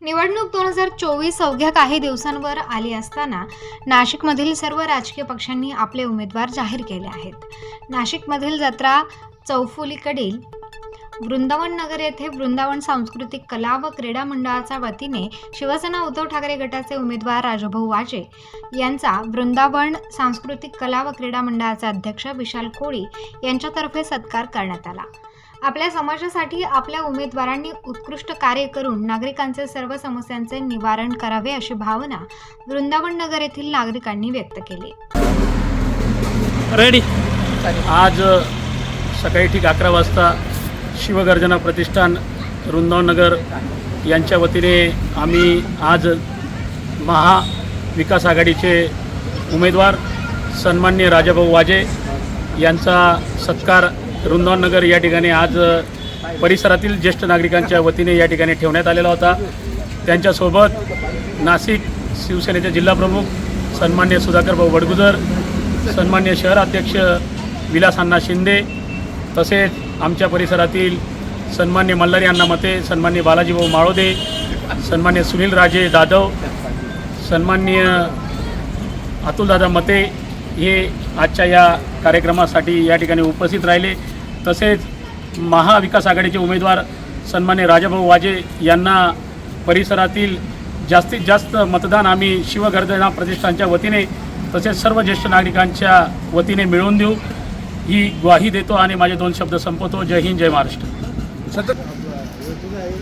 निवडणूक 2024 अवघ्या काही दिवसांवर आली असताना नाशिकमधील सर्व राजकीय पक्षांनी आपले उमेदवार जाहीर केले आहेत. नाशिकमधील जत्रा चौफुलीकडील वृंदावन नगर येथे वृंदावन सांस्कृतिक कला व क्रीडा मंडळाच्या वतीने शिवसेना उद्धव ठाकरे गटाचे उमेदवार राजाभाऊ वाजे यांचा वृंदावन सांस्कृतिक कला व क्रीडा मंडळाचे अध्यक्ष विशाल कोळी यांच्यातर्फे सत्कार करण्यात आला. आपल्या समाजासाठी आपल्या उमेदवारांनी उत्कृष्ट कार्य करून नागरिकांचे सर्व समस्यांचे निवारण करावे अशी भावना वृंदावन नगर येथील नागरिकांनी व्यक्त केली. रेडी. आज सकाळी ठीक 11 वाजता शिवगर्जना प्रतिष्ठान वृंदावन नगर यांच्या वतीने आम्ही आज महाविकास आघाडीचे उमेदवार सन्माननीय राजाभाऊ वाजे यांचा सत्कार वृंदावन नगर या ठिकाणी आज परिसरातील ज्येष्ठ नागरिकांच्या वतीने या ठिकाणी ठेवण्यात आलेला होता. त्यांच्यासोबत नाशिक शिवसेनेचे जिल्हाप्रमुख सन्माननीय सुधाकरभाऊ बडगुजर, सन्माननीय शहराध्यक्ष विलास अण्णा शिंदे, तसेच आमच्या परिसरातील सन्माननीय मल्हारी अण्णा मते, सन्माननीय बालाजीभाऊ माळोदे, सन्माननीय सुनील राजे जाधव, सन्माननीय अतुलदादा मते हे आजच्या या कार्यक्रमासाठी या ठिकाणी उपस्थित राहिले. तसेच महाविकास आघाडीचे उमेदवार सन्माननीय राजाभाऊ वाजे यांना परिसरातील जास्तीत जास्त मतदान आम्ही शिवगर्जना प्रतिष्ठानच्या वतीने तसेच सर्व ज्येष्ठ नागरिकांच्या वतीने मिळवून देऊ ही ग्वाही देतो आणि माझे 2 शब्द संपवतो. जय हिंद, जय महाराष्ट्र.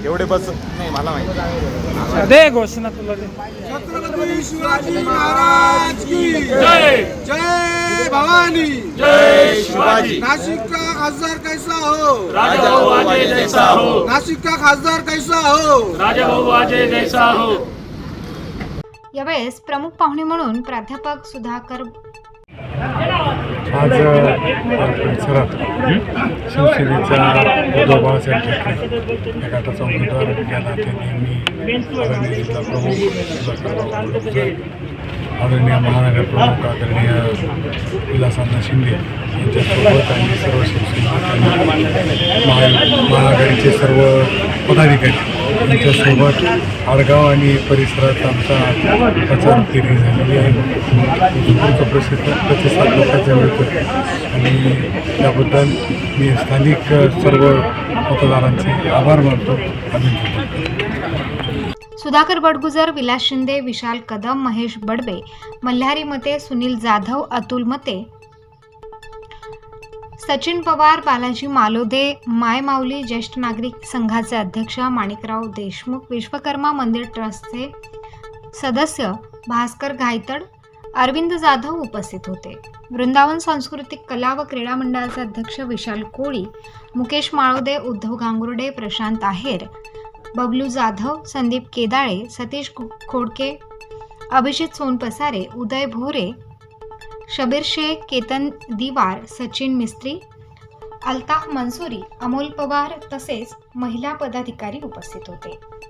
एवढे बस नाही मला माहिती. दे घोषणा तुला दे. छत्रपती शिवाजी महाराज की जय. जय भवानी. जय शिवाजी. नाशिक का खासदार कैसा हो? राजाभाऊ वाजे जैसा हो. नाशिक का खासदार कैसा हो? राजाभाऊ वाजे जैसा हो. यावेळेस प्रमुख पाहुणे म्हणून प्राध्यापक सुधाकर आज परिसरात शिवसेनेचा उद्धव बाळासाहेब ठाकरे या गटाचा उमेदवार गेला त्यांनी मी आदरणीय जिल्हा प्रमुख सुधाकरभाऊ बडगुजर, आदरणीय महानगर प्रमुख आदरणीय विलास अण्णा शिंदे यांच्यासोबत आणि सर्व शिवसैनिक महाआघाडीचे सर्व पदाधिकारी यांच्यासोबत आडगाव आणि परिसरात आमचा प्रचार फेरी झालेली आहे. प्रतिसाद लोकांचा मिळतो आणि त्याबद्दल मी स्थानिक सर्व मतदारांचे आभार मानतो. सुधाकर बडगुजर, विलास शिंदे, विशाल कदम, महेश बडबे, मल्हारी मते, सुनील जाधव, अतुल मते, सचिन पवार, बालाजी मालोदे, माय माऊली, ज्येष्ठ नागरिक संघाचे अध्यक्ष माणिकराव देशमुख, विश्वकर्मा मंदिर ट्रस्टचे सदस्य भास्कर घायतड, अरविंद जाधव उपस्थित होते. वृंदावन सांस्कृतिक कला व क्रीडा मंडळाचे अध्यक्ष विशाल कोळी, मुकेश माळोदे, उद्धव गांगुर्डे, प्रशांत आहेर, बबलू जाधव, संदीप केदाळे, सतीश खोडके, अभिजित सोनपसारे, उदय भोरे, शबीर शेख, केतन दिवार, सचिन मिस्त्री, अल्ताफ मंसुरी, अमोल पवार तसेच महिला पदाधिकारी उपस्थित होते.